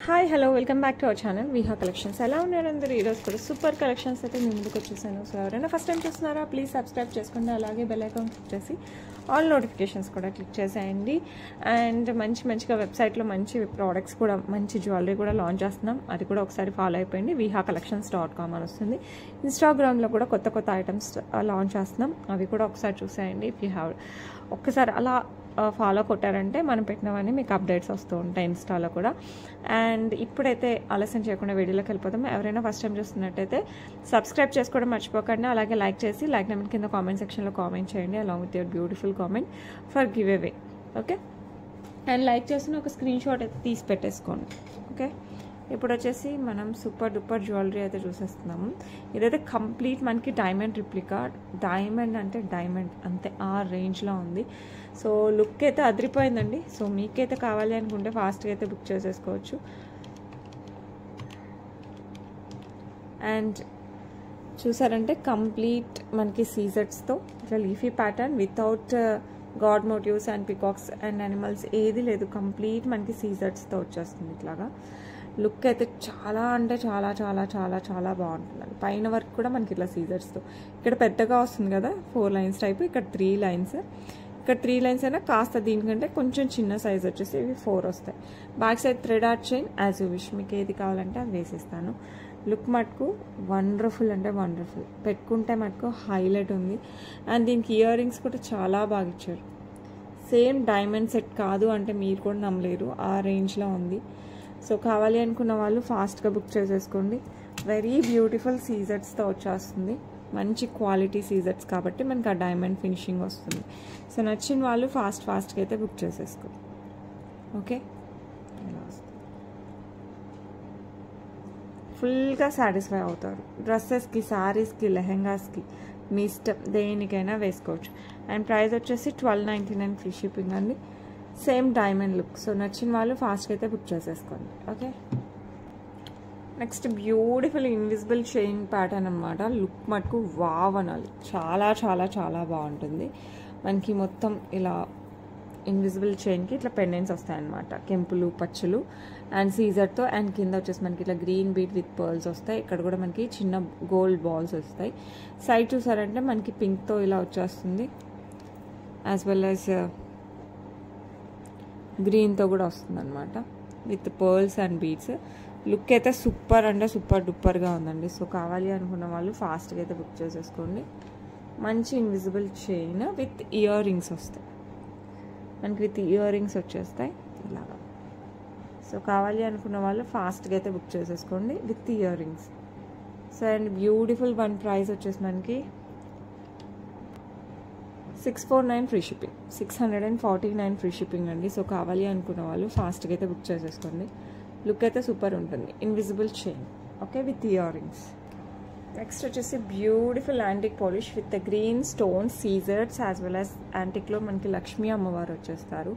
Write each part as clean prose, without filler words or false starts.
Hi hello welcome back to our channel Viha collections. ఎలా ఉన్నారు అందరూ? ఈరోజు కూడా సూపర్ కలెక్షన్స్ అయితే మీ ముందుకు వచ్చేసాను. సో ఎవరైనా ఫస్ట్ టైం చూస్తున్నారా ప్లీజ్ సబ్స్క్రైబ్ చేసుకోండి, అలాగే బెల్ ఐకాన్ క్లిక్ చేసి ఆల్ నోటిఫికేషన్స్ కూడా క్లిక్ చేసేయండి. అండ్ మంచిగా వెబ్సైట్లో మంచి ప్రోడక్ట్స్ కూడా, మంచి జ్యువెలరీ కూడా లాంచ్ చేస్తున్నాం. అది కూడా ఒకసారి ఫాలో అయిపోయింది. vihacollections.com అని వస్తుంది. ఇన్స్టాగ్రామ్లో కూడా కొత్త ఐటమ్స్ లాంచ్ చేస్తున్నాం, అవి కూడా ఒకసారి చూసేయండి. ఇఫ్ యూ హ్యావ్ ఒక్కసారి అలా ఫాలో కొట్టారంటే మనం పెట్టినవన్నీ మీకు అప్డేట్స్ వస్తూ ఉంటాయి ఇన్స్టాలో కూడా. అండ్ ఇప్పుడైతే ఆలస్యం చేయకుండా వీడియోలోకి వెళ్ళిపోతాం. ఎవరైనా ఫస్ట్ టైం చూస్తున్నట్టయితే సబ్స్క్రైబ్ చేసుకోవడం మర్చిపోకండి, అలాగే లైక్ చేసి లైక్ నెంబర్ కింద కామెంట్ సెక్షన్లో కామెంట్ చేయండి along with your beautiful comment for give away. Okay, and like చేసిన ఒక స్క్రీన్ షాట్ అయితే తీసి పెట్టేసుకోండి. ఓకే, ఇప్పుడు వచ్చేసి మనం సూపర్ డూపర్ జ్యువెలరీ అయితే చూసేస్తున్నాము. ఇదైతే కంప్లీట్ మనకి డైమండ్ రిప్లికా, డైమండ్ అంటే డైమండ్ అంతే ఆ రేంజ్లో ఉంది. సో లుక్ అయితే అదిరిపోయిందండి. సో మీకైతే కావాలి అనుకుంటే ఫాస్ట్గా అయితే బుక్ చేసేసుకోవచ్చు. అండ్ చూసారంటే కంప్లీట్ మనకి సీజెట్స్తో ఇట్లా leafy pattern without god motifs and peacocks and animals ఏది లేదు, కంప్లీట్ మనకి సీజెట్స్తో వచ్చేస్తుంది. ఇట్లాగా లుక్ అయితే చాలా అంటే చాలా చాలా చాలా చాలా బాగుంటుందండి. పైన వర్క్ కూడా మనకి ఇట్లా సీజర్స్తో ఇక్కడ పెద్దగా వస్తుంది కదా, 4 లైన్స్ టైపు, ఇక్కడ 3 లైన్స్, ఇక్కడ 3 లైన్స్ అయినా కాస్త దీనికంటే కొంచెం చిన్న సైజ్ వచ్చేసి ఇవి 4 వస్తాయి. Back side thread art chain as you wish, మీకు ఏది కావాలంటే అది వేసిస్తాను. లుక్ మటుకు వండర్ఫుల్ అంటే వండర్ఫుల్, పెట్టుకుంటే మటుకు హైలైట్ ఉంది. అండ్ దీనికి ఇయర్ రింగ్స్ కూడా చాలా బాగా ఇచ్చారు. సేమ్ డైమండ్ సెట్ కాదు అంటే మీరు కూడా నమ్మలేరు, ఆ రేంజ్లో ఉంది. సో కావాలి అనుకున్న వాళ్ళు ఫాస్ట్గా బుక్ చేసేసుకోండి. వెరీ బ్యూటిఫుల్ సీజెట్స్తో వచ్చేస్తుంది, మంచి క్వాలిటీ సీజెట్స్ కాబట్టి మనకి ఆ డైమండ్ ఫినిషింగ్ వస్తుంది. సో నచ్చిన వాళ్ళు ఫాస్ట్గా అయితే బుక్ చేసేసుకోండి. ఓకే, ఫుల్గా సాటిస్ఫై అవుతారు. డ్రెస్సెస్కి, శారీస్కి, లెహెంగాస్కి మీ ఇష్టం, దేనికైనా వేసుకోవచ్చు. అండ్ ప్రైస్ వచ్చేసి 1299 ఫ్రీ షిప్పింగ్ అండి. Same diamond look. సో నచ్చిన వాళ్ళు ఫాస్ట్గా అయితే బుక్ చేసేసుకోండి. Okay, next beautiful invisible chain pattern అనమాట. లుక్ మటుకు వావ్ అనాలి, చాలా చాలా చాలా బాగుంటుంది. మనకి మొత్తం ఇలా ఇన్విజిబుల్ చైన్కి ఇట్లా పెండెంట్స్ వస్తాయన్నమాట, కెంపులు పచ్చులు అండ్ సీజర్తో. అండ్ కింద వచ్చేసి మనకి ఇట్లా గ్రీన్ బీట్ విత్ పర్ల్స్ వస్తాయి. ఇక్కడ కూడా మనకి చిన్న గోల్డ్ బాల్స్ వస్తాయి. సైడ్ చూసారంటే మనకి పింక్తో ఇలా వచ్చేస్తుంది, యాజ్ వెల్ యాజ్ గ్రీన్తో కూడా వస్తుంది అనమాట, with pearls and beads. Look అయితే సూపర్ అంటే సూపర్ డూపర్గా ఉందండి. సో కావాలి అనుకున్న వాళ్ళు ఫాస్ట్గా అయితే బుక్ చేసేసుకోండి. మంచి invisible chain with ear rings వస్తాయి మనకి, విత్ ఇయర్ రింగ్స్ వచ్చేస్తాయి ఇలాగా. సో కావాలి అనుకున్న వాళ్ళు ఫాస్ట్గా అయితే బుక్ చేసేసుకోండి with ear rings. So and beautiful one price వచ్చేసి మనకి 649 ఫ్రీ షిప్పింగ్, 649 ఫ్రీ షిప్పింగ్ అండి. సో కావాలి అనుకున్న వాళ్ళు ఫాస్ట్గా అయితే బుక్ చేసేసుకోండి. లుక్ అయితే సూపర్ ఉంటుంది, invisible chain. Okay, with earrings. Next వచ్చేసి beautiful antique polish with green stone సీజర్స్ యాజ్ వెల్ యాజ్ యాంటిక్లో మనకి లక్ష్మీ అమ్మవారు వచ్చేస్తారు.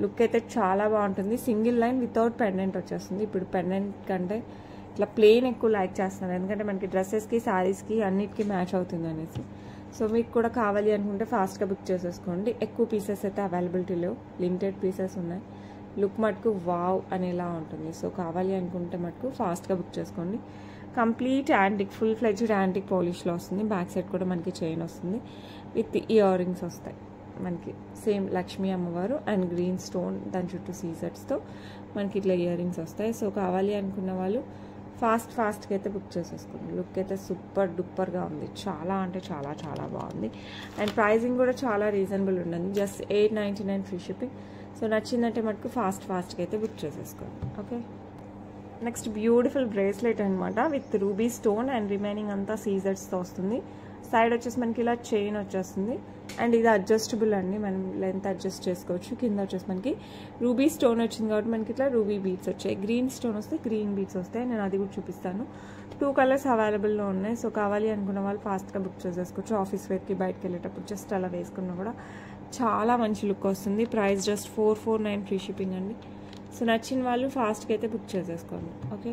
లుక్ అయితే చాలా బాగుంటుంది. సింగిల్ లైన్ వితౌట్ పెండెంట్ వచ్చేస్తుంది. ఇప్పుడు పెండెంట్ కంటే ఇట్లా ప్లెయిన్ ఎక్కువ లైక్ చేస్తున్నారు, ఎందుకంటే మనకి డ్రెస్సెస్కి, శారీస్కి అన్నిటికీ మ్యాచ్ అవుతుంది అనేసి. సో మీకు కూడా కావాలి అనుకుంటే ఫాస్ట్గా బుక్ చేసేసుకోండి. ఎక్కువ పీసెస్ అయితే అవైలబిలిటీ లేవు, లిమిటెడ్ పీసెస్ ఉన్నాయి. లుక్ మటుకు వావ్ అనేలా ఉంటుంది. సో కావాలి అనుకుంటే మటుకు ఫాస్ట్గా బుక్ చేసుకోండి. Complete antique, full fledged antique పాలిష్లో వస్తుంది. బ్యాక్ సైడ్ కూడా మనకి చైన్ వస్తుంది, విత్ ఇయర్ రింగ్స్ వస్తాయి మనకి. సేమ్ లక్ష్మీ అమ్మవారు అండ్ గ్రీన్ స్టోన్ దాని చుట్టూ సీజెట్స్తో మనకి ఇట్లా ఇయర్ రింగ్స్ వస్తాయి. సో కావాలి అనుకున్న వాళ్ళు ఫాస్ట్గా అయితే బుక్ చేసేసుకోండి. లుక్ అయితే సూపర్ డూపర్గా ఉంది, చాలా అంటే చాలా చాలా బాగుంది. అండ్ ప్రైజింగ్ కూడా చాలా రీజనబుల్ ఉంటుంది, జస్ట్ 899 ఫ్రీ షిప్పింగ్. సో నచ్చిందంటే మటుకు ఫాస్ట్గా అయితే బుక్ చేసేసుకోండి. ఓకే, నెక్స్ట్ బ్యూటిఫుల్ బ్రేస్లెట్ అనమాట with ruby stone and remaining అంతా సీజర్స్తో వస్తుంది. సైడ్ వచ్చేసి మనకి ఇలా చైన్ వచ్చేస్తుంది. అండ్ ఇది అడ్జస్టబుల్ అండి, మనం లెంత్ అడ్జస్ట్ చేసుకోవచ్చు. కింద వచ్చేసి మనకి రూబీ స్టోన్ వచ్చింది కాబట్టి మనకి ఇట్లా రూబీ బీడ్స్ వచ్చాయి. గ్రీన్ స్టోన్ వస్తే గ్రీన్ బీడ్స్ వస్తాయి, నేను అది కూడా చూపిస్తాను. 2 కలర్స్ అవైలబుల్లో ఉన్నాయి. సో కావాలి అనుకున్న వాళ్ళు ఫాస్ట్గా బుక్ చేసేసుకోవచ్చు. ఆఫీస్ వేర్కి బయటకు వెళ్ళేటప్పుడు జస్ట్ అలా వేసుకున్నా కూడా చాలా మంచి లుక్ వస్తుంది. ప్రైస్ జస్ట్ 449 ఫ్రీ షిప్పింగ్ అండి. సో నచ్చిన వాళ్ళు ఫాస్ట్గా అయితే బుక్ చేసేసుకోండి. Okay,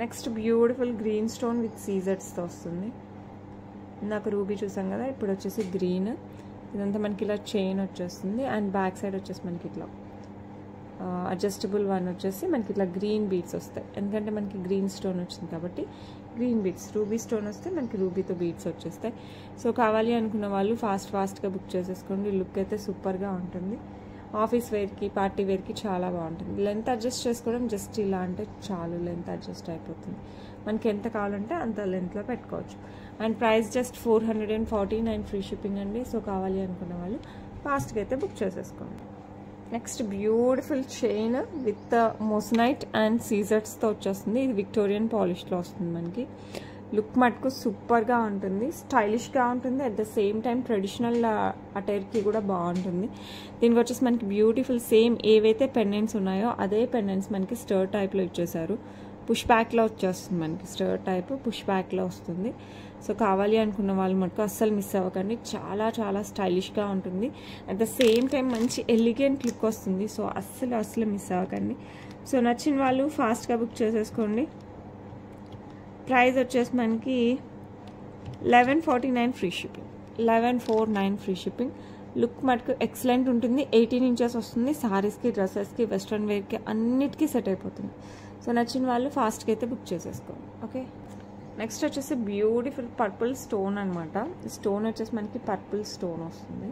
next beautiful green stone with సీజర్స్తో వస్తుంది. నాకు రూబీ చూసాం కదా, ఇప్పుడు వచ్చేసి గ్రీన్. ఇదంతా మనకి ఇలా చైన్ వచ్చేస్తుంది. అండ్ బ్యాక్ సైడ్ వచ్చేసి మనకి ఇట్లా అడ్జస్టబుల్ వన్ వచ్చేసి మనకి ఇట్లా గ్రీన్ బీడ్స్ వస్తాయి, ఎందుకంటే మనకి గ్రీన్ స్టోన్ వచ్చింది కాబట్టి గ్రీన్ బీడ్స్. రూబీ స్టోన్ వస్తే మనకి రూబీతో బీడ్స్ వచ్చేస్తాయి. సో కావాలి అనుకున్న వాళ్ళు ఫాస్ట్గా బుక్ చేసేసుకోండి. లుక్ అయితే సూపర్గా ఉంటుంది. ఆఫీస్ వేర్కి, పార్టీ వేర్కి చాలా బాగుంటుంది. లెంత్ అడ్జస్ట్ చేసుకోవడం జస్ట్ ఇలా అంటే చాలు, లెంత్ అడ్జస్ట్ అయిపోతుంది. మనకి ఎంత కావాలంటే అంత లెంత్లో పెట్టుకోవచ్చు. And price just 449 free shipping అండి. సో కావాలి అనుకున్న వాళ్ళు ఫాస్ట్గా అయితే బుక్ చేసేసుకోండి. Next beautiful chain with moissanite and సీజర్స్తో వచ్చేస్తుంది. ఇది విక్టోరియన్ పాలిష్లో వస్తుంది. మనకి లుక్ మటుకు సూపర్గా ఉంటుంది, స్టైలిష్గా ఉంటుంది. At the same time traditional అటైర్కి కూడా బాగుంటుంది. దీనికి వచ్చేసి మనకి బ్యూటిఫుల్ సేమ్ ఏవైతే పెండెంట్స్ ఉన్నాయో అదే పెండెంట్స్ మనకి స్టర్ టైప్లో ఇచ్చేసారు. పుష్ బ్యాక్లో వచ్చేస్తుంది. మనకి స్టర్ టైప్ పుష్ బ్యాక్లో వస్తుంది. సో కావాలి అనుకున్న వాళ్ళు మటుకు అస్సలు మిస్ అవ్వకండి. చాలా చాలా స్టైలిష్గా ఉంటుంది. అట్ ద సేమ్ టైం మంచి ఎలిగెంట్ లుక్ వస్తుంది. సో అస్సలు మిస్ అవ్వకండి. సో నచ్చిన వాళ్ళు ఫాస్ట్గా బుక్ చేసేసుకోండి. ప్రైస్ వచ్చేసి మనకి 1149 free shipping. 1149 free shipping. Look మటుకు ఎక్సలెంట్ ఉంటుంది. 18 ఇంచెస్ వస్తుంది. సారీస్కి, డ్రెస్సెస్కి, వెస్ట్రన్ వేర్కి అన్నిటికీ సెట్ అయిపోతుంది. సో నచ్చిన వాళ్ళు ఫాస్ట్గా అయితే బుక్ చేసేసుకోండి. ఓకే, నెక్స్ట్ వచ్చేసి బ్యూటిఫుల్ పర్పుల్ స్టోన్ అనమాట. స్టోన్ వచ్చేసి మనకి పర్పుల్ స్టోన్ వస్తుంది.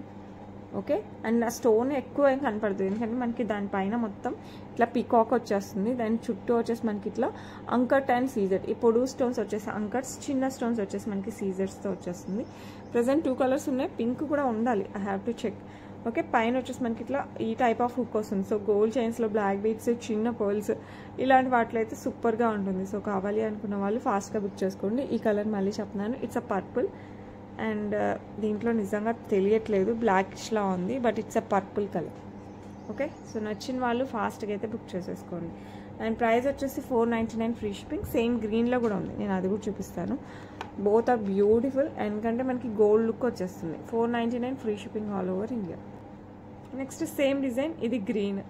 ఓకే, అండ్ ఆ స్టోన్ ఎక్కువ ఏం కనపడుతుంది, ఎందుకంటే మనకి దానిపైన మొత్తం ఇట్లా పికాక్ వచ్చేస్తుంది. దాని చుట్టూ వచ్చేసి మనకి ఇట్లా అంకట్ అండ్ సీజర్. ఈ పొడవు స్టోన్స్ వచ్చేసి అంకట్స్, చిన్న స్టోన్స్ వచ్చేసి మనకి సీజర్స్తో వచ్చేస్తుంది. ప్రజెంట్ 2 కలర్స్ ఉన్నాయి, పింక్ కూడా ఉండాలి, I have to check. Okay, పైన వచ్చేసి మనకి ఇట్లా ఈ టైప్ ఆఫ్ హుక్ వస్తుంది. సో గోల్డ్ చైన్స్లో బ్లాక్ బీడ్స్, చిన్న పర్ల్స్ ఇలాంటి వాటిలో అయితే సూపర్గా ఉంటుంది. సో కావాలి అనుకున్న వాళ్ళు ఫాస్ట్గా బుక్ చేసుకోండి. ఈ కలర్ మళ్ళీ చెప్తున్నాను, ఇట్స్ అ పర్పుల్. అండ్ దీంట్లో నిజంగా తెలియట్లేదు, బ్లాకిష్లా ఉంది, but it's a purple colour. Okay, so నచ్చిన వాళ్ళు ఫాస్ట్గా అయితే బుక్ చేసేసుకోండి. అండ్ ప్రైస్ వచ్చేసి 499 ఫ్రీ షిప్పింగ్. సేమ్ గ్రీన్లో కూడా ఉంది, నేను అది కూడా చూపిస్తాను. Both are beautiful. ఎందుకంటే మనకి గోల్డ్ లుక్ వచ్చేస్తుంది. 499 free shipping all over India. Next same design, ఇది గ్రీన్.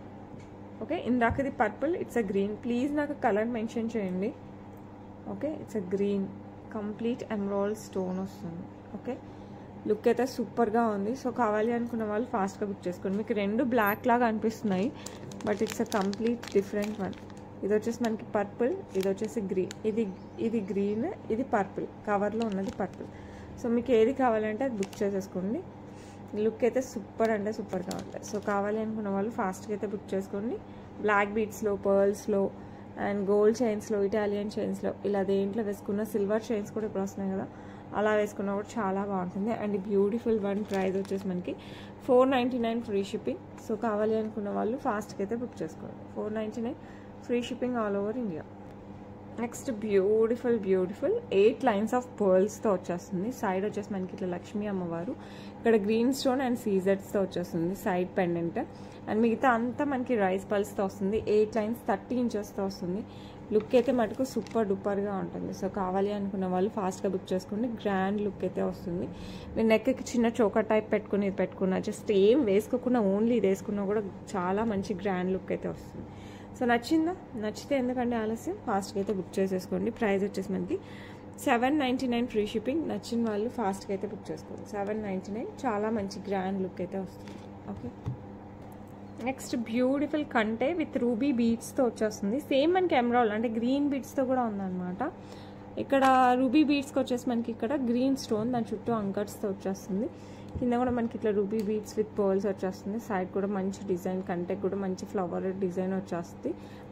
ఓకే, ఇందాకది purple, it's a green. Please నాకు కలర్ మెన్షన్ చేయండి. Okay, it's a green, complete emerald stone వస్తుంది. ఓకే, లుక్ అయితే సూపర్గా ఉంది. సో కావాలి అనుకున్న వాళ్ళు ఫాస్ట్గా బుక్ చేసుకోండి. మీకు 2 బ్లాక్ లాగా అనిపిస్తున్నాయి, but it's a complete different one. ఇది వచ్చేసి మనకి పర్పుల్, ఇది వచ్చేసి గ్రీన్. ఇది గ్రీన్, ఇది పర్పుల్, కవర్లో ఉన్నది పర్పుల్. సో మీకు ఏది కావాలంటే అది బుక్ చేసేసుకోండి. లుక్ అయితే సూపర్ అంటే సూపర్గా ఉంటాయి. సో కావాలి అనుకున్న వాళ్ళు ఫాస్ట్గా అయితే బుక్ చేసుకోండి. బ్లాక్ బీడ్స్లో, పర్ల్స్లో అండ్ గోల్డ్ చైన్స్లో, ఇటాలియన్ చైన్స్లో, ఇలా దేంట్లో వేసుకున్న సిల్వర్ చైన్స్ కూడా ఇప్పుడు వస్తున్నాయి కదా, అలా వేసుకున్నా కూడా చాలా బాగుంటుంది. అండ్ బ్యూటిఫుల్ వన్ ప్రైస్ వచ్చేసి మనకి 499 ఫ్రీ షిప్పింగ్. సో కావాలి అనుకున్న వాళ్ళు ఫాస్ట్గా అయితే బుక్ చేసుకోండి. 499 free shipping all over India. Next beautiful 8 lines of పర్ల్స్తో వచ్చేస్తుంది. సైడ్ వచ్చేసి మనకి ఇట్లా లక్ష్మీ అమ్మవారు, ఇక్కడ గ్రీన్ స్టోన్ అండ్ సీజర్స్తో వచ్చేస్తుంది సైడ్ పెండెంట్. అండ్ మిగతా అంతా మనకి రైస్ పల్స్తో వస్తుంది. 8 లైన్స్ 30 ఇంచెస్తో వస్తుంది. లుక్ అయితే మటుకు సూపర్ డూపర్గా ఉంటుంది. సో కావాలి అనుకున్న వాళ్ళు ఫాస్ట్గా బుక్ చేసుకోండి. గ్రాండ్ లుక్ అయితే వస్తుంది. మీరు నెక్కి చిన్న చోకర్ టైప్ పెట్టుకున్నా జస్ట్ ఏం వేసుకోకుండా ఓన్లీ ఇది వేసుకున్నా కూడా చాలా మంచి గ్రాండ్ లుక్ అయితే వస్తుంది. సో నచ్చిందా? నచ్చితే ఎందుకంటే ఆలస్యం, ఫాస్ట్గా అయితే బుక్ చేసేసుకోండి. ప్రైస్ వచ్చేసి మనకి 799 ఫ్రీ షిప్పింగ్. నచ్చిన వాళ్ళు ఫాస్ట్గా అయితే బుక్ చేసుకోండి. 799, చాలా మంచి గ్రాండ్ లుక్ అయితే వస్తుంది. ఓకే, నెక్స్ట్ బ్యూటిఫుల్ కంటే విత్ రూబీ బీడ్స్తో వచ్చేస్తుంది. సేమ్ మనకి ఎమరాల్డ్ అంటే గ్రీన్ బీడ్స్తో కూడా ఉందన్నమాట. ఇక్కడ రూబీ బీడ్స్కి వచ్చేసి మనకి ఇక్కడ గ్రీన్ స్టోన్, దాని చుట్టూ అంకట్స్తో వచ్చేస్తుంది. కింద కూడా మనకి ఇట్లా రూబీ బీడ్స్ విత్ పర్ల్స్ వచ్చేస్తుంది. సైడ్ కూడా మంచి డిజైన్, కంటే కూడా మంచి ఫ్లవర్ డిజైన్ వచ్చేస్తుంది.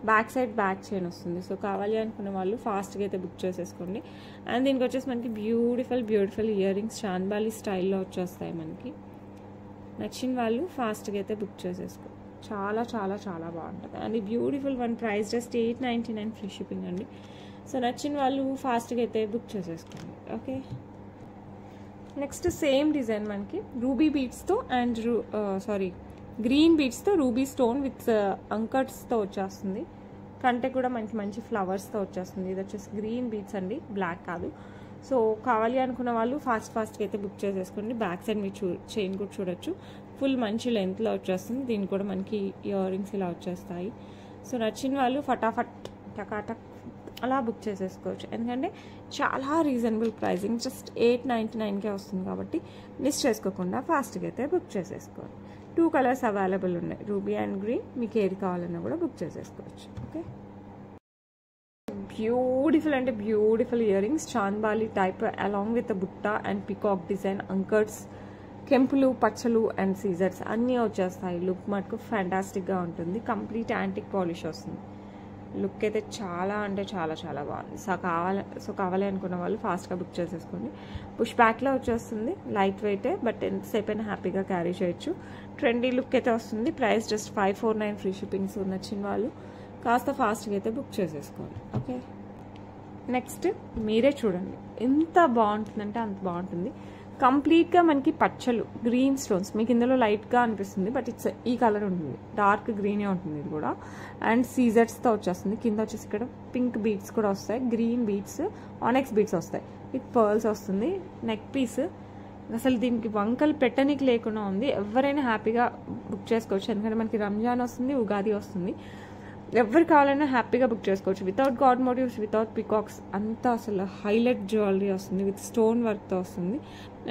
బ్యాక్ సైడ్ బ్యాక్ చైన్ వస్తుంది. సో కావాలి అనుకునే వాళ్ళు ఫాస్ట్గా అయితే బుక్ చేసేసుకోండి. అండ్ దీనికి వచ్చేసి మనకి బ్యూటిఫుల్ ఇయర్ రింగ్స్ చాంద్బాలి స్టైల్లో వచ్చేస్తాయి మనకి. నచ్చిన వాళ్ళు ఫాస్ట్గా అయితే బుక్ చేసేసుకోండి. చాలా చాలా చాలా బాగుంటుంది. అండ్ ఈ beautiful one price just 899 free shipping అండి. సో నచ్చిన వాళ్ళు ఫాస్ట్గా అయితే బుక్ చేసేసుకోండి. ఓకే, నెక్స్ట్ సేమ్ డిజైన్ మనకి రూబీ బీడ్స్తో అండ్ గ్రీన్ బీడ్స్తో రూబీ స్టోన్ విత్ అంకట్స్తో వచ్చేస్తుంది. కంటే కూడా మనకి మంచి ఫ్లవర్స్తో వచ్చేస్తుంది. ఇది వచ్చేసి గ్రీన్ బీడ్స్ అండి, బ్లాక్ కాదు. సో కావాలి అనుకున్న వాళ్ళు ఫాస్ట్గా అయితే బుక్ చేసేసుకోండి. బ్యాక్ సైడ్ మీరు చైన్ కూడా చూడొచ్చు, ఫుల్ మంచి లెంత్లో వచ్చేస్తుంది. దీనికి కూడా మనకి ఇయర్ రింగ్స్ ఇలా వచ్చేస్తాయి. సో నచ్చిన వాళ్ళు ఫటాఫట్ టకాటక్ అలా బుక్ చేసేసుకోవచ్చు. ఎందుకంటే చాలా రీజనబుల్ ప్రైజింగ్, జస్ట్ 899కే వస్తుంది కాబట్టి మిస్ చేసుకోకుండా ఫాస్ట్గా అయితే బుక్ చేసేసుకోండి. 2 కలర్స్ అవైలబుల్ ఉన్నాయి, రూబీ అండ్ గ్రీన్. మీకు ఏది కావాలన్నా కూడా బుక్ చేసేసుకోవచ్చు. ఓకే, బ్యూటిఫుల్ అంటే beautiful ear rings, chandbali type along with బుట్ట అండ్ పికాక్ డిజైన్, అంకర్స్, కెంపులు, పచ్చలు అండ్ సీజర్స్ అన్నీ వచ్చేస్తాయి. లుక్ మటుకు ఫ్యాంటాస్టిక్గా ఉంటుంది. కంప్లీట్ యాంటిక్ పాలిష్ వస్తుంది. లుక్ అయితే చాలా అంటే చాలా చాలా బాగుంది. సో కావాలి అనుకున్న వాళ్ళు ఫాస్ట్గా బుక్ చేసేసుకోండి. పుష్ బ్యాక్లో వచ్చేస్తుంది, లైట్ వెయిటే, బట్ ఎంతసేపు అయినా హ్యాపీగా క్యారీ చేయొచ్చు. ట్రెండీ లుక్ అయితే వస్తుంది. Price just 549 free shippings. నచ్చిన వాళ్ళు కాస్త ఫాస్ట్గా అయితే బుక్ చేసేసుకోండి. ఓకే, నెక్స్ట్ మీరే చూడండి ఎంత బాగుంటుందంటే అంత బాగుంటుంది. కంప్లీట్గా మనకి పచ్చలు, గ్రీన్ స్టోన్స్, మీకు ఇందులో లైట్గా అనిపిస్తుంది బట్ ఇట్స్ ఈ కలర్ ఉంటుంది, డార్క్ గ్రీనే ఉంటుంది ఇది కూడా. అండ్ సీజర్స్తో వచ్చేస్తుంది. కింద వచ్చేసి ఇక్కడ పింక్ బీడ్స్ కూడా వస్తాయి, గ్రీన్ బీడ్స్, ఆనెక్స్ బీడ్స్ వస్తాయి, విత్ పర్ల్స్ వస్తుంది. నెక్ పీస్ అసలు దీనికి వంకలు పెట్టనికి లేకుండా ఉంది. ఎవరైనా హ్యాపీగా బుక్ చేసుకోవచ్చు, ఎందుకంటే మనకి రంజాన్ వస్తుంది, ఉగాది వస్తుంది. ఎవరు కావాలన్నా హ్యాపీగా బుక్ చేసుకోవచ్చు. Without god motifs, without peacocks, అంతా అసలు హైలైట్ జ్యువెలరీ వస్తుంది, విత్ స్టోన్ వర్క్తో వస్తుంది.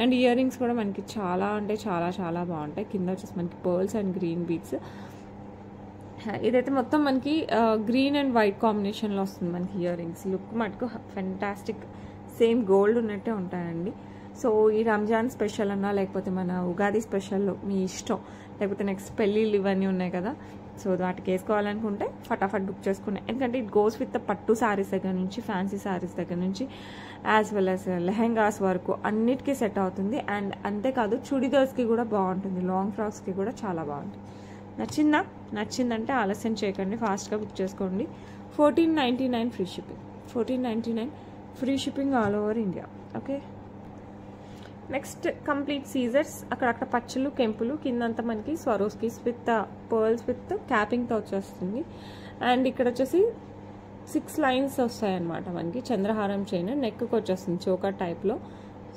అండ్ ఇయర్ రింగ్స్ కూడా మనకి చాలా అంటే చాలా చాలా బాగుంటాయి. కింద వచ్చేసి మనకి పర్ల్స్ అండ్ గ్రీన్ బీడ్స్. ఇదైతే మొత్తం మనకి గ్రీన్ అండ్ వైట్ కాంబినేషన్లో వస్తుంది మనకి ఇయర్ రింగ్స్. లుక్ మటుకు ఫెంటాస్టిక్, సేమ్ గోల్డ్ ఉన్నట్టే ఉంటాయండి. సో ఈ రంజాన్ స్పెషల్ అన్నా లేకపోతే మన ఉగాది స్పెషల్లో మీ ఇష్టం, లేకపోతే నెక్స్ట్ పెళ్ళిళ్ళు ఇవన్నీ ఉన్నాయి కదా, సో వాటికి వేసుకోవాలనుకుంటే ఫటాఫట్ బుక్ చేసుకున్నాయి. ఎందుకంటే ఇట్ గోస్ విత్ పట్టు శారీస్ దగ్గర నుంచి, ఫ్యాన్సీ శారీస్ దగ్గర నుంచి, యాజ్ వెల్ యాజ్ లెహెంగాస్ వరకు అన్నిటికీ సెట్ అవుతుంది. అండ్ అంతేకాదు చుడిదార్స్కి కూడా బాగుంటుంది, లాంగ్ ఫ్రాక్స్కి కూడా చాలా బాగుంటుంది. నచ్చిందంటే ఆలస్యం చేయకండి, ఫాస్ట్గా బుక్ చేసుకోండి. 1499 free shipping, 1499 free shipping all over India. Okay, next complete సీజర్స్, అక్కడక్కడ పచ్చలు, కెంపులు, కిందంతా మనకి స్వరోస్కీస్ విత్ పర్ల్స్ విత్ క్యాపింగ్తో వచ్చేస్తుంది. అండ్ ఇక్కడ వచ్చేసి 6 లైన్స్ వస్తాయన్నమాట మనకి. చంద్రహారం చైన్ నెక్కి వచ్చేస్తుంది చోకర్ టైప్లో.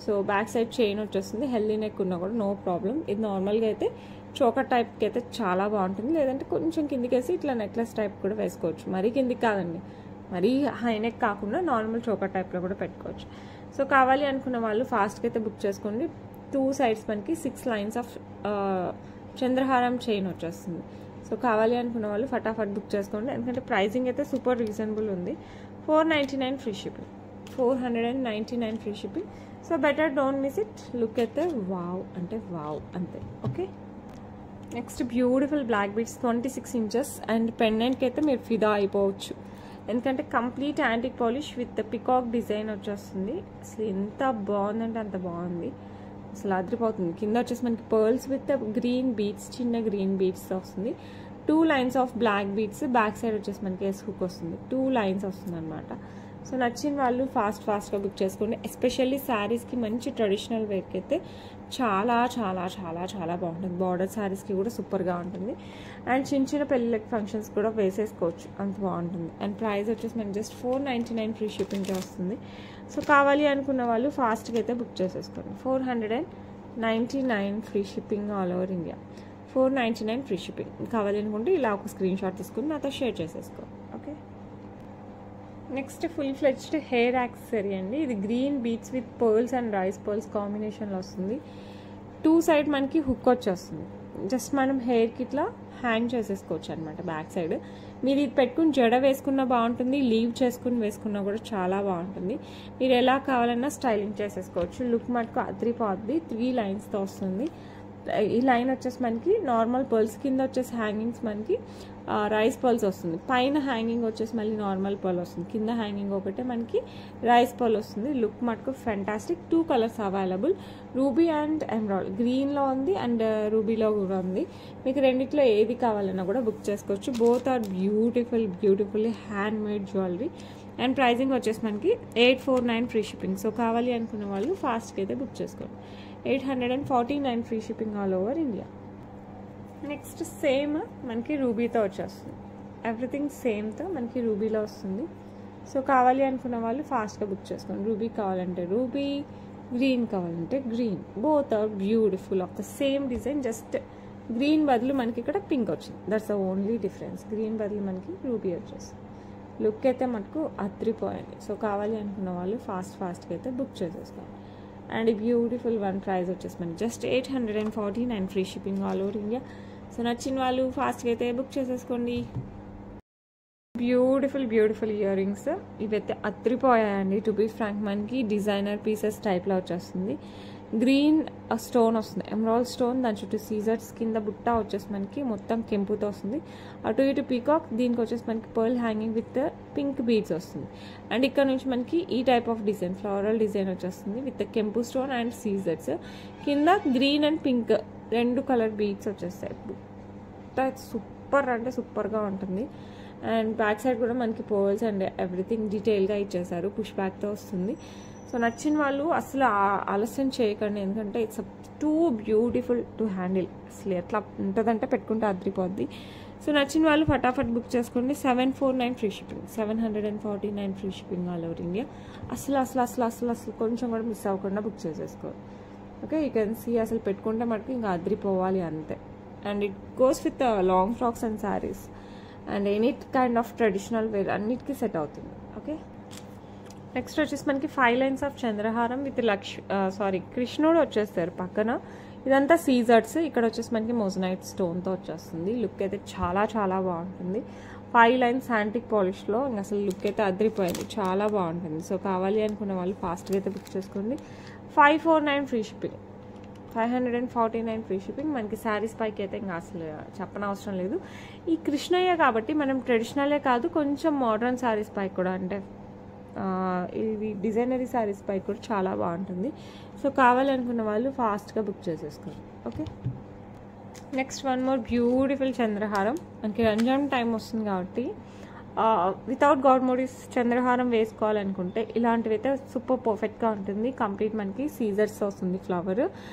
సో బ్యాక్ సైడ్ చైన్ వచ్చేస్తుంది, హెల్దీ నెక్ ఉన్నా కూడా నో ప్రాబ్లం. ఇది నార్మల్గా అయితే చోకర్ టైప్కి అయితే చాలా బాగుంటుంది, లేదంటే కొంచెం కిందికి వేసి ఇట్లా నెక్లెస్ టైప్ కూడా వేసుకోవచ్చు. మరీ కిందికి కాదండి, మరీ హై నెక్ కాకుండా నార్మల్ చోకర్ టైప్లో కూడా పెట్టుకోవచ్చు. సో కావాలి అనుకున్న వాళ్ళు ఫాస్ట్గా అయితే బుక్ చేసుకోండి. 2 సైడ్స్ మనకి 6 లైన్స్ ఆఫ్ చంద్రహారం చైన్ వచ్చేస్తుంది. సో కావాలి అనుకున్న వాళ్ళు ఫటాఫట్ బుక్ చేసుకోండి, ఎందుకంటే ప్రైజింగ్ అయితే సూపర్ రీజనబుల్ ఉంది. 499 free shipping, 499 free shipping. So better don't miss it. Look అయితే వావ్ అంటే వావ్ అంతే. Okay, next beautiful black beads 26 inches and పెండెంట్కి అయితే మీరు ఫిదా అయిపోవచ్చు, ఎందుకంటే complete antique polish with peacock design వచ్చేస్తుంది. అసలు ఎంత బాగుందంటే అంత బాగుంది, అసలు అదిరిపోతుంది. కింద వచ్చేసి మనకి పర్ల్స్ విత్ గ్రీన్ బీడ్స్, చిన్న గ్రీన్ బీడ్స్ వస్తుంది. 2 lines of black beads, back side వచ్చేసి మనకి ఎస్ హుక్ వస్తుంది, 2 లైన్స్ వస్తుంది అనమాట. సో నచ్చిన వాళ్ళు ఫాస్ట్గా బుక్ చేసుకోండి. ఎస్పెషల్లీ శారీస్కి మంచి ట్రెడిషనల్ వేర్కి అయితే చాలా చాలా చాలా చాలా బాగుంటుంది. బార్డర్ శారీస్కి కూడా సూపర్గా ఉంటుంది. అండ్ చిన్న పెళ్ళిళ్ళకి ఫంక్షన్స్ కూడా వేసేసుకోవచ్చు, అంత బాగుంటుంది. అండ్ ప్రైస్ వచ్చేసి మనకి జస్ట్ 499 ఫ్రీ షిప్పింగ్కి వస్తుంది. సో కావాలి అనుకున్న వాళ్ళు ఫాస్ట్గా అయితే బుక్ చేసేసుకోండి. 499 free shipping all over India, 499 free shipping. కావాలి అనుకుంటే ఇలా ఒక స్క్రీన్ షాట్ తీసుకుని నాతో షేర్ చేసేసుకోండి. Okay, next full fledged hair accessory అండి. ఇది green beads with pearls and rice pearls కాంబినేషన్లో వస్తుంది. 2 సైడ్ మనకి హుక్ వచ్చేస్తుంది, జస్ట్ మనం హెయిర్కి ఇట్లా హ్యాంగ్ చేసేసుకోవచ్చు అనమాట. బ్యాక్ సైడ్ మీరు ఇది పెట్టుకుని జడ వేసుకున్నా బాగుంటుంది, లీవ్ చేసుకుని వేసుకున్నా కూడా చాలా బాగుంటుంది. మీరు ఎలా కావాలన్నా స్టైలింగ్ చేసేసుకోవచ్చు. లుక్ మటుకు అదిరిపోద్ది. 3 లైన్స్తో వస్తుంది. ఈ లైన్ వచ్చేసి మనకి నార్మల్ పర్ల్స్, కింద వచ్చేసి హ్యాంగింగ్స్ మనకి రైస్ పర్ల్స్ వస్తుంది. పైన హ్యాంగింగ్ వచ్చేసి మళ్ళీ నార్మల్ పర్ల్ వస్తుంది, కింద హ్యాంగింగ్ ఒకటే మనకి రైస్ పర్ల్ వస్తుంది. లుక్ మటుకు fantastic. 2 colours available, ruby and emerald. గ్రీన్లో ఉంది అండ్ రూబీలో కూడా ఉంది. మీకు రెండిట్లో ఏది కావాలన్నా కూడా బుక్ చేసుకోవచ్చు. Both are beautifully hand made jewellery. And pricing వచ్చేసి మనకి 849 ఫ్రీ షిప్పింగ్. సో కావాలి అనుకున్న వాళ్ళు ఫాస్ట్గా అయితే బుక్ చేసుకోండి. 849 free shipping all over India. Next same మనకి రూబీతో వచ్చేస్తుంది. ఎవ్రీథింగ్ సేమ్తో మనకి రూబీలో వస్తుంది. సో కావాలి అనుకున్న వాళ్ళు ఫాస్ట్గా బుక్ చేసుకోండి. రూబీ కావాలంటే రూబీ, గ్రీన్ కావాలంటే green. Both are beautiful of the same design. Just green బదులు మనకి ఇక్కడ పింక్ వచ్చింది, that's the only difference. Green బదులు మనకి రూబీ వచ్చేస్తుంది. లుక్ అయితే మనకు అదిరిపోయింది. సో కావాలి అనుకున్న వాళ్ళు ఫాస్ట్గా అయితే బుక్ చేసేసుకోండి. అండ్ బ్యూటిఫుల్ వన్ ప్రైస్ వచ్చేసి మనకి just 849 free shipping all over India. So నచ్చిన వాళ్ళు ఫాస్ట్గా అయితే బుక్ చేసేసుకోండి. బ్యూటిఫుల్ ఇయర్ రింగ్స్ ఇవైతే అత్రిపోయాయండి. టు బీ ఫ్రాంక్ మనకి డిజైనర్ పీసెస్ టైప్లో వచ్చేస్తుంది. గ్రీన్ స్టోన్ వస్తుంది, ఎమరాల్డ్ స్టోన్, దాని చుట్టూ సీజర్స్, కింద బుట్ట వచ్చేసి మనకి మొత్తం కెంపుతో వస్తుంది. అటు ఇటు పీకాక్, దీనికి వచ్చేసి మనకి pearl hanging with pink beads వస్తుంది. అండ్ ఇక్కడ నుంచి మనకి ఈ type of design floral design వచ్చేస్తుంది విత్ కెంపు స్టోన్ అండ్ సీజర్స్. కింద green and pink 2 colour beads వచ్చేస్తాయి. సూపర్ అంటే సూపర్గా ఉంటుంది. అండ్ బ్యాక్ సైడ్ కూడా మనకి పర్ల్స్ అండ్ ఎవ్రీథింగ్ డీటెయిల్గా ఇచ్చేసారు. పుష్ బ్యాక్తో వస్తుంది. సో నచ్చిన వాళ్ళు అసలు ఆలస్యం చేయకండి, ఎందుకంటే it's two beautiful to handle. అసలు ఎట్లా ఉంటుందంటే పెట్టుకుంటే అద్రిపోద్ది. సో నచ్చిన వాళ్ళు ఫటాఫట్ బుక్ చేసుకోండి. 749 free shipping, 749 free shipping all over India. అసలు కొంచెం కూడా మిస్ అవ్వకుండా బుక్ చేసేసుకోండి. ఓకే, యూ కెన్ సీ అసలు పెట్టుకుంటే మనకి ఇంకా అద్రిపోవాలి అంతే. And it goes with long frocks and saris and any kind of traditional wear అన్నిటికీ సెట్ అవుతుంది. ఓకే, నెక్స్ట్ వచ్చేసి మనకి 5 లైన్స్ ఆఫ్ చంద్రహారం విత్ కృష్ణుడు వచ్చేస్తారు పక్కన. ఇదంతా సీజర్స్. ఇక్కడ వచ్చేసి మనకి మోజనైట్ స్టోన్తో వచ్చేస్తుంది. లుక్ అయితే చాలా బాగుంటుంది. 5 లైన్స్ యాంటిక్ పాలిష్లో అసలు లుక్ అయితే అదిరిపోయింది, చాలా బాగుంటుంది. సో కావాలి అనుకున్న వాళ్ళు ఫాస్ట్గా అయితే బుక్ చేసుకోండి. 549 ఫ్రీ షిప్పింగ్, 549 ఫ్రీ షిప్పింగ్. మనకి శారీస్ పైకి అయితే ఇంకా అసలు చెప్పనవసరం లేదు. ఈ కృష్ణయ్య కాబట్టి మనం ట్రెడిషనలే కాదు, కొంచెం మోడర్న్ శారీస్ పైకి కూడా, అంటే ఇది డిజైనరీ శారీస్ పైకి కూడా చాలా బాగుంటుంది. సో కావాలనుకున్న వాళ్ళు ఫాస్ట్గా బుక్ చేసేసుకోండి. Okay, next one more beautiful చంద్రహారం. మనకి రంజాన్ టైం వస్తుంది కాబట్టి వితౌట్ గాడ్ మోటివ్స్ చంద్రహారం వేసుకోవాలనుకుంటే ఇలాంటివి అయితే సూపర్ పర్ఫెక్ట్గా ఉంటుంది. కంప్లీట్ మనకి సీజర్స్ వస్తుంది ఫ్లవర్,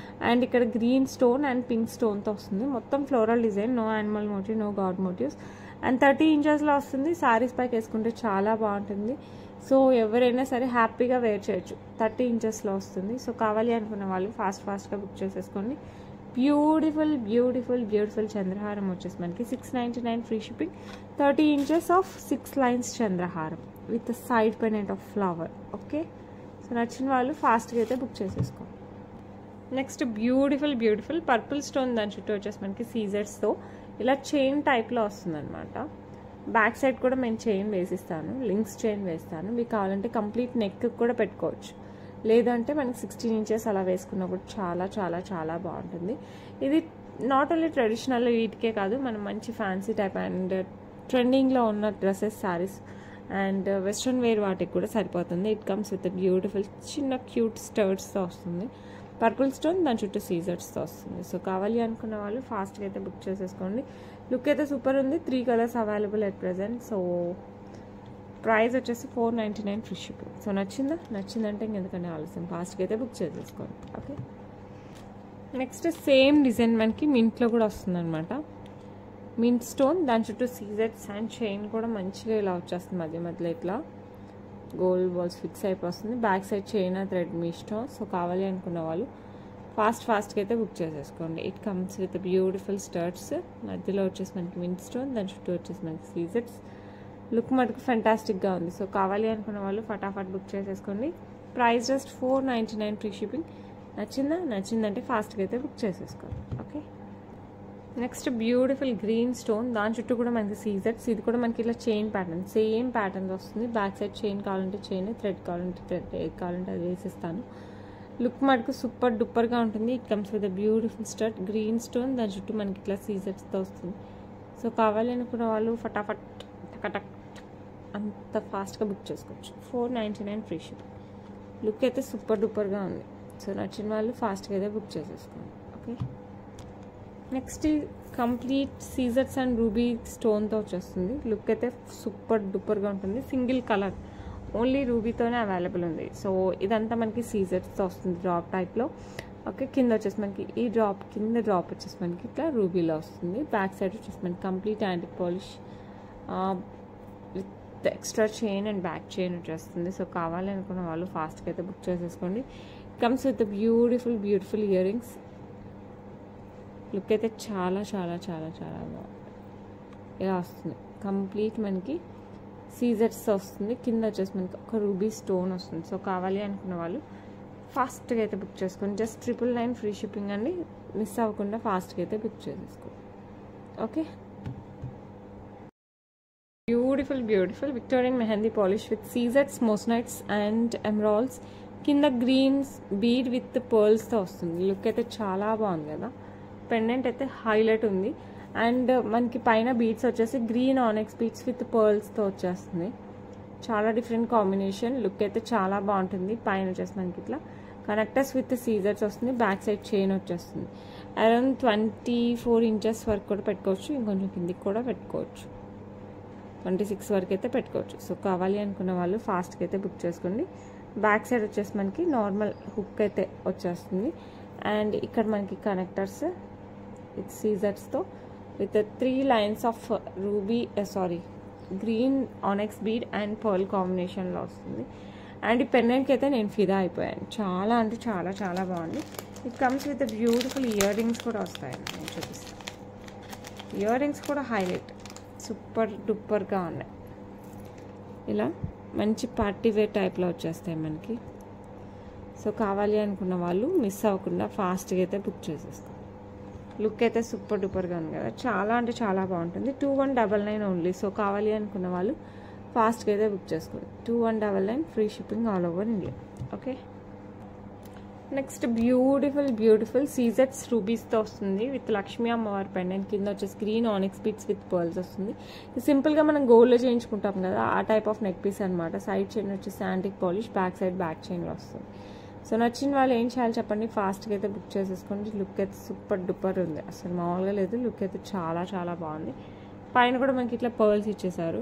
అండ్ ఇక్కడ గ్రీన్ స్టోన్ అండ్ పింక్ స్టోన్తో వస్తుంది. మొత్తం floral design, no animal motif, no god motifs. And 30 ఇంచెస్లో వస్తుంది. శారీస్ పైకి వేసుకుంటే చాలా బాగుంటుంది. సో ఎవరైనా సరే హ్యాపీగా వేర్ చేయొచ్చు. 30 ఇంచెస్లో వస్తుంది. సో కావాలి అనుకున్న వాళ్ళు ఫాస్ట్గా బుక్ చేసేసుకోండి. బ్యూటిఫుల్ చంద్రహారం వచ్చేసి మనకి 699 free shipping. 30 inches of 6 lines చంద్రహారం with side pendant of flower. Okay, so నచ్చిన వాళ్ళు ఫాస్ట్గా అయితే బుక్ చేసేసుకోండి. నెక్స్ట్ బ్యూటిఫుల్ పర్పుల్ స్టోన్, దాని చుట్టూ వచ్చేసి మనకి సీజర్స్తో ఇలా చైన్ టైప్లో వస్తుంది అనమాట. బ్యాక్ సైడ్ కూడా నేను చైన్ వేసిస్తాను, లింక్స్ చైన్ వేస్తాను. మీకు కావాలంటే కంప్లీట్ నెక్ కూడా పెట్టుకోవచ్చు, లేదంటే మనకి 16 ఇంచెస్ అలా వేసుకున్నప్పుడు చాలా బాగుంటుంది. ఇది నాట్ ఓన్లీ ట్రెడిషనల్ వీటికే కాదు, మనం మంచి ఫ్యాన్సీ టైప్ అండ్ ట్రెండింగ్లో ఉన్న dresses, saris and western wear వాటికి కూడా సరిపోతుంది. ఇట్ కమ్స్ విత్ బ్యూటిఫుల్ చిన్న క్యూట్ స్టర్ట్స్తో వస్తుంది. పర్పుల్ స్టోన్, దాని చుట్టూ సీజర్స్తో వస్తుంది. సో కావాలి అనుకున్న వాళ్ళు ఫాస్ట్గా అయితే బుక్ చేసేసుకోండి. లుక్ అయితే సూపర్ ఉంది. 3 colours available at present. So price వచ్చేసి 499 ఫ్రీ షిప్పింగ్. సో నచ్చిందంటే ఇంకెందుకంటే ఆలస్యం, ఫాస్ట్గా అయితే బుక్ చేసేసుకోండి. ఓకే, నెక్స్ట్ సేమ్ డిజైన్ మనకి మింట్లో కూడా వస్తుంది అనమాట. మింట్ స్టోన్, దాని చుట్టూ సీజర్స్ అండ్ చైన్ కూడా మంచిగా ఇలా వచ్చేస్తుంది. మధ్యలో ఇట్లా గోల్డ్ బాల్స్ ఫిక్స్ అయిపోతుంది. బ్యాక్ సైడ్ చైన్ థ్రెడ్ మీ ఇష్టం. సో కావాలి అనుకున్న వాళ్ళు ఫాస్ట్గా అయితే బుక్ చేసేసుకోండి. It comes with beautiful స్టర్ట్స్. మధ్యలో వచ్చేసి మనకి మింట్ స్టోన్, దాని చుట్టూ వచ్చేసి మనకి సీజర్స్. లుక్ మటుకు ఫెంటాస్టిక్గా ఉంది. సో కావాలి అనుకున్న వాళ్ళు ఫటాఫట్ బుక్ చేసేసుకోండి. Price just 499 free shipping. నచ్చిందంటే ఫాస్ట్గా అయితే బుక్ చేసేసుకోండి. Okay, next beautiful green stone, దాని చుట్టూ కూడా మనకి సీజర్స్. ఇది కూడా మనకి ఇలా చైన్ ప్యాటర్న్, సేమ్ ప్యాటర్న్ వస్తుంది. బ్యాక్ సైడ్ చైన్ కావాలంటే చైన్, థ్రెడ్ కావాలంటే థ్రెడ్, ఏది కావాలంటే అది వేసిస్తాను. లుక్ మటుకు సూపర్ డూపర్గా ఉంటుంది. It comes with beautiful stud, green stone, దాని చుట్టూ మనకి ఇట్లా సీజర్స్తో వస్తుంది. సో కావాలి అనుకున్న వాళ్ళు ఫటాఫట్ టక్ అంత ఫాస్ట్గా బుక్ చేసుకోవచ్చు. 499 ఫ్రీ షిప్పింగ్. లుక్ అయితే సూపర్ డూపర్గా ఉంది. సో నచ్చిన వాళ్ళు ఫాస్ట్గా అయితే బుక్ చేసేసుకోండి. ఓకే, నెక్స్ట్ కంప్లీట్ సీజర్స్ అండ్ రూబీ స్టోన్తో వచ్చేస్తుంది. లుక్ అయితే సూపర్ డూపర్గా ఉంటుంది. సింగిల్ కలర్, ఓన్లీ రూబీతోనే అవైలబుల్ ఉంది. సో ఇదంతా మనకి సీజర్స్తో వస్తుంది డ్రాప్ టైప్లో. ఓకే, కింద వచ్చేసి మనకి ఈ కింద డ్రాప్ వచ్చేసి మనకి ఇట్లా రూబీలో వస్తుంది. బ్యాక్ సైడ్ వచ్చేసి మనకి complete antique polish with extra chain and back chain వచ్చేస్తుంది. సో కావాలనుకున్న వాళ్ళు ఫాస్ట్గా అయితే బుక్ చేసేసుకోండి. Comes with beautiful ear rings. Look అయితే చాలా బాగుంది. ఇలా వస్తుంది కంప్లీట్ మనకి సీజర్స్ వస్తుంది. కింద వచ్చేసి మనకి ఒక రూబీ స్టోన్ వస్తుంది. సో కావాలి అనుకున్న వాళ్ళు ఫాస్ట్గా అయితే బుక్ చేసుకోండి. జస్ట్ 999 ఫ్రీ షిప్పింగ్ అండి. మిస్ అవ్వకుండా ఫాస్ట్గా అయితే బుక్ చేసేసుకోండి. Okay, beautiful beautiful Victorian mehndi polish with సీజెట్స్, మోస్నైట్స్ అండ్ ఎమరాల్డ్స్. కింద గ్రీన్స్ బీడ్ విత్ పర్ల్స్తో వస్తుంది. లుక్ అయితే చాలా బాగుంది కదా. పెండెంట్ అయితే హైలైట్ ఉంది. అండ్ మనకి పైన బీడ్స్ వచ్చేసి గ్రీన్ ఆనెక్స్ బీడ్స్ విత్ పర్ల్స్తో వచ్చేస్తుంది. చాలా డిఫరెంట్ కాంబినేషన్. లుక్ అయితే చాలా బాగుంటుంది. పైన వచ్చేసి మనకి ఇట్లా కనెక్టర్స్ విత్ సీజర్స్ వస్తుంది. బ్యాక్ సైడ్ చైన్ వచ్చేస్తుంది. అరౌండ్ 24 ఇంచెస్ వరకు కూడా పెట్టుకోవచ్చు. ఇంకొంచెం కిందికి కూడా పెట్టుకోవచ్చు. 26 వరకు అయితే పెట్టుకోవచ్చు. సో కావాలి అనుకున్న వాళ్ళు ఫాస్ట్గా అయితే బుక్ చేసుకోండి. బ్యాక్ సైడ్ వచ్చేసి మనకి నార్మల్ హుక్ అయితే వచ్చేస్తుంది. అండ్ ఇక్కడ మనకి కనెక్టర్స్ విత్ సీజర్స్తో with 3 lines of ruby green onyx bead and pearl కాంబినేషన్లో వస్తుంది. అండ్ ఈ పెండెంట్కి అయితే నేను ఫిదా అయిపోయాను. చాలా అంటే చాలా చాలా బాగుంది. It comes with beautiful ear rings కూడా వస్తాయండి. నేను చూపిస్తాను. ఇయర్ రింగ్స్ కూడా హైలైట్, సూపర్ డూపర్గా ఉన్నాయి. ఇలా మంచి పార్టీ వేర్ టైప్లో వచ్చేస్తాయి మనకి. సో కావాలి అనుకున్న వాళ్ళు మిస్ అవ్వకుండా ఫాస్ట్గా అయితే బుక్ చేసేస్తాం. లుక్ అయితే సూపర్ డూపర్గా ఉంది కదా. చాలా అంటే చాలా బాగుంటుంది. 2199 ఓన్లీ. సో కావాలి అనుకున్న వాళ్ళు ఫాస్ట్గా అయితే బుక్ చేసుకోండి. 2199 free shipping all over India. Okay, next beautiful beautiful సీజెట్స్ రూబీస్తో వస్తుంది విత్ లక్ష్మీ అమ్మవారి పెండెంట్. కింద వచ్చేసి green onyx beads with pearls వస్తుంది. సింపుల్గా మనం గోల్డ్లో చేయించుకుంటాం కదా, ఆ టైప్ ఆఫ్ నెక్ పీస్ అనమాట. సైడ్ చైన్ వచ్చేసి antique polish, back side back చైన్లో వస్తుంది. సో నచ్చిన వాళ్ళు ఏం చేయాలి చెప్పండి, ఫాస్ట్గా అయితే బుక్ చేసేసుకోండి. లుక్ అయితే సూపర్ డూపర్ ఉంది, అసలు మామూలుగా లేదు. లుక్ అయితే చాలా చాలా బాగుంది. పైన కూడా మనకి ఇట్లా పర్ల్స్ ఇచ్చేసారు.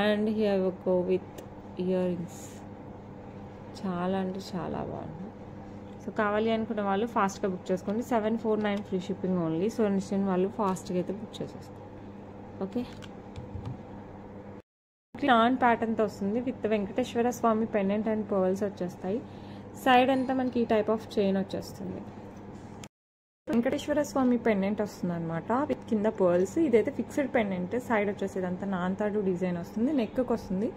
And here go with ear rings. చాలా అంటే చాలా బాగుంది. సో కావాలి అనుకున్న వాళ్ళు ఫాస్ట్గా బుక్ చేసుకోండి. 749 ఫ్రీ షిప్పింగ్ ఓన్లీ. సో నచ్చిన వాళ్ళు ఫాస్ట్గా అయితే బుక్ చేసేసుకోండి. ఓకే, నాన్ ప్యాటర్న్తో వస్తుంది with Venkateswara Swamy pendant and pearls వచ్చేస్తాయి. సైడ్ అంతా మనకి ఈ టైప్ ఆఫ్ చైన్ వచ్చేస్తుంది. వెంకటేశ్వర స్వామి పెండెంట్ వస్తుంది అనమాట విత్ కింద పర్ల్స్. ఇదైతే ఫిక్స్డ్ పెండెంట్. సైడ్ వచ్చేసి ఇదంతా నాన్తాడు డిజైన్ వస్తుంది. నెక్కి వస్తుంది.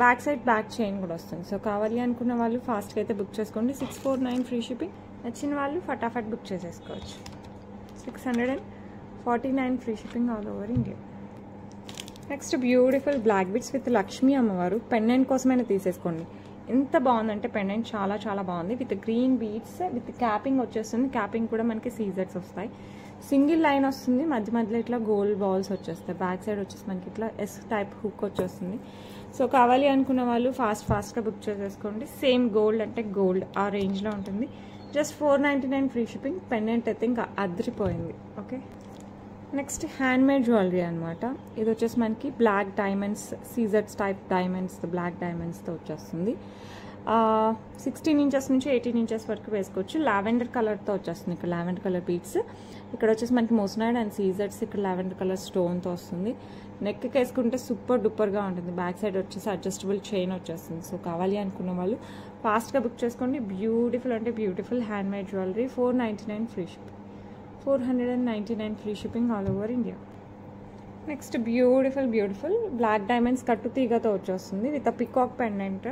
బ్యాక్ సైడ్ బ్యాక్ చైన్ కూడా వస్తుంది. సో కావాలి అనుకున్న వాళ్ళు ఫాస్ట్గా అయితే బుక్ చేసుకోండి. 649 ఫ్రీ షిప్పింగ్. నచ్చిన వాళ్ళు ఫటాఫట్ బుక్ చేసేసుకోవచ్చు. 649 free shipping all over India. Next beautiful black beads with Lakshmi అమ్మవారు పెండెంట్ కోసమైనా తీసేసుకోండి. ఎంత బాగుందంటే పెండెంట్ చాలా చాలా బాగుంది. With green beads with capping వచ్చేస్తుంది. క్యాపింగ్ కూడా మనకి సీజర్స్ వస్తాయి. సింగిల్ లైన్ వస్తుంది. మధ్య మధ్యలో ఇట్లా గోల్డ్ బాల్స్ వచ్చేస్తాయి. బ్యాక్ సైడ్ వచ్చేసి మనకి ఇట్లా ఎస్ టైప్ హుక్ వచ్చేస్తుంది. సో కావాలి అనుకున్న వాళ్ళు ఫాస్ట్గా బుక్ చేసేసుకోండి. సేమ్ గోల్డ్ అంటే గోల్డ్ ఆ రేంజ్లో ఉంటుంది. Just 499 free shipping. పెండెంట్ అయితే ఇంకా అదిరిపోయింది. ఓకే, నెక్స్ట్ హ్యాండ్మేడ్ జ్యువెలరీ అనమాట. ఇది వచ్చేసి మనకి బ్లాక్ డైమండ్స్, సీజర్స్ టైప్ డైమండ్స్, బ్లాక్ డైమండ్స్తో వచ్చేస్తుంది. 16 ఇంచెస్ నుంచి 18 ఇంచెస్ వరకు వేసుకోవచ్చు. లావెండర్ కలర్తో వచ్చేస్తుంది. ఇక్కడ లావెండర్ కలర్ బీడ్స్. ఇక్కడ వచ్చేసి మనకి మోస్నాయిడ్ అండ్ సీజర్స్. ఇక్కడ లావెండర్ కలర్ స్టోన్తో వస్తుంది. నెక్కి వేసుకుంటే సూపర్ డూపర్గా ఉంటుంది. బ్యాక్ సైడ్ వచ్చేసి అడ్జస్టబుల్ చైన్ వచ్చేస్తుంది. సో కావాలి అనుకున్న వాళ్ళు ఫాస్ట్గా బుక్ చేసుకోండి. బ్యూటిఫుల్ అంటే beautiful handmade jewellery. 499 free shipping. 499 free shipping all over India. Next beautiful beautiful black diamonds కట్టు తీగతో వచ్చేస్తుంది with peacock pendant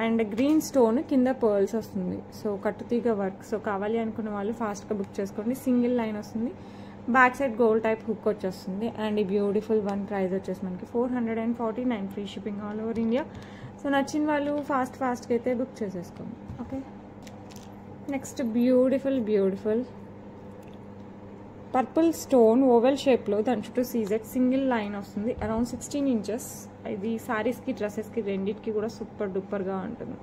and green stone కింద పర్ల్స్ వస్తుంది. సో కట్టు తీగ వర్క్. సో కావాలి అనుకున్న వాళ్ళు ఫాస్ట్గా బుక్ చేసుకోండి. సింగిల్ లైన్ వస్తుంది. Back side gold type hook వచ్చేస్తుంది. అండ్ ఈ బ్యూటిఫుల్ వన్ ప్రైస్ వచ్చేసి మనకి 449 free shipping all over India. So నచ్చిన వాళ్ళు ఫాస్ట్గా అయితే బుక్ చేసేసుకోండి. Okay, next beautiful beautiful purple stone oval షేప్లో దాని చుట్టూ సీజెట్ సింగిల్ లైన్ వస్తుంది. Around 16 inches. ఇది శారీస్కి డ్రెస్సెస్కి రెండింటికి కూడా సూపర్ డూపర్గా ఉంటుంది.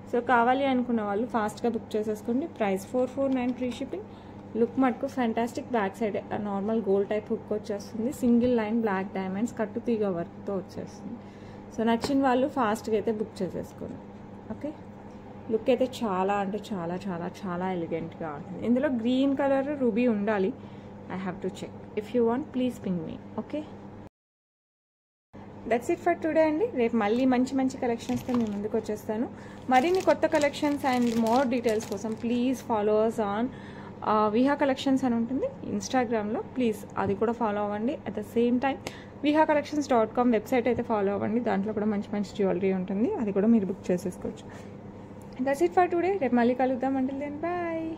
సో కావాలి అనుకున్న వాళ్ళు ఫాస్ట్గా బుక్ చేసేసుకోండి. Price 449 free shipping. లుక్ మటుకు fantastic. Back side normal gold type hook వచ్చేస్తుంది. సింగిల్ లైన్ బ్లాక్ డైమండ్స్ కట్టు తీగ వర్క్తో వచ్చేస్తుంది. సో నచ్చిన వాళ్ళు ఫాస్ట్గా అయితే బుక్ చేసేసుకోండి. ఓకే, లుక్ అయితే చాలా అంటే చాలా చాలా చాలా ఎలిగెంట్గా ఉంటుంది. ఇందులో గ్రీన్ కలర్ రూబీ ఉండాలి. I have to check. If you want, please ping me. Okay, that's it for today అండి. రేపు మళ్ళీ మంచి మంచి కలెక్షన్స్తో మీ ముందుకు వచ్చేస్తాను. మరిన్ని కొత్త కలెక్షన్స్ అండ్ మోర్ డీటెయిల్స్ కోసం please follow us on Viha collections అని ఉంటుంది ఇన్స్టాగ్రామ్లో. ప్లీజ్ అది కూడా ఫాలో అవ్వండి. At the same time vihacollections.com website అయితే ఫాలో అవ్వండి. దాంట్లో కూడా మంచి మంచి జ్యువెలరీ ఉంటుంది. అది కూడా మీరు బుక్ చేసేసుకోవచ్చు. That's it for today. రేపు మళ్ళీ కలుద్దాం. Until then bye.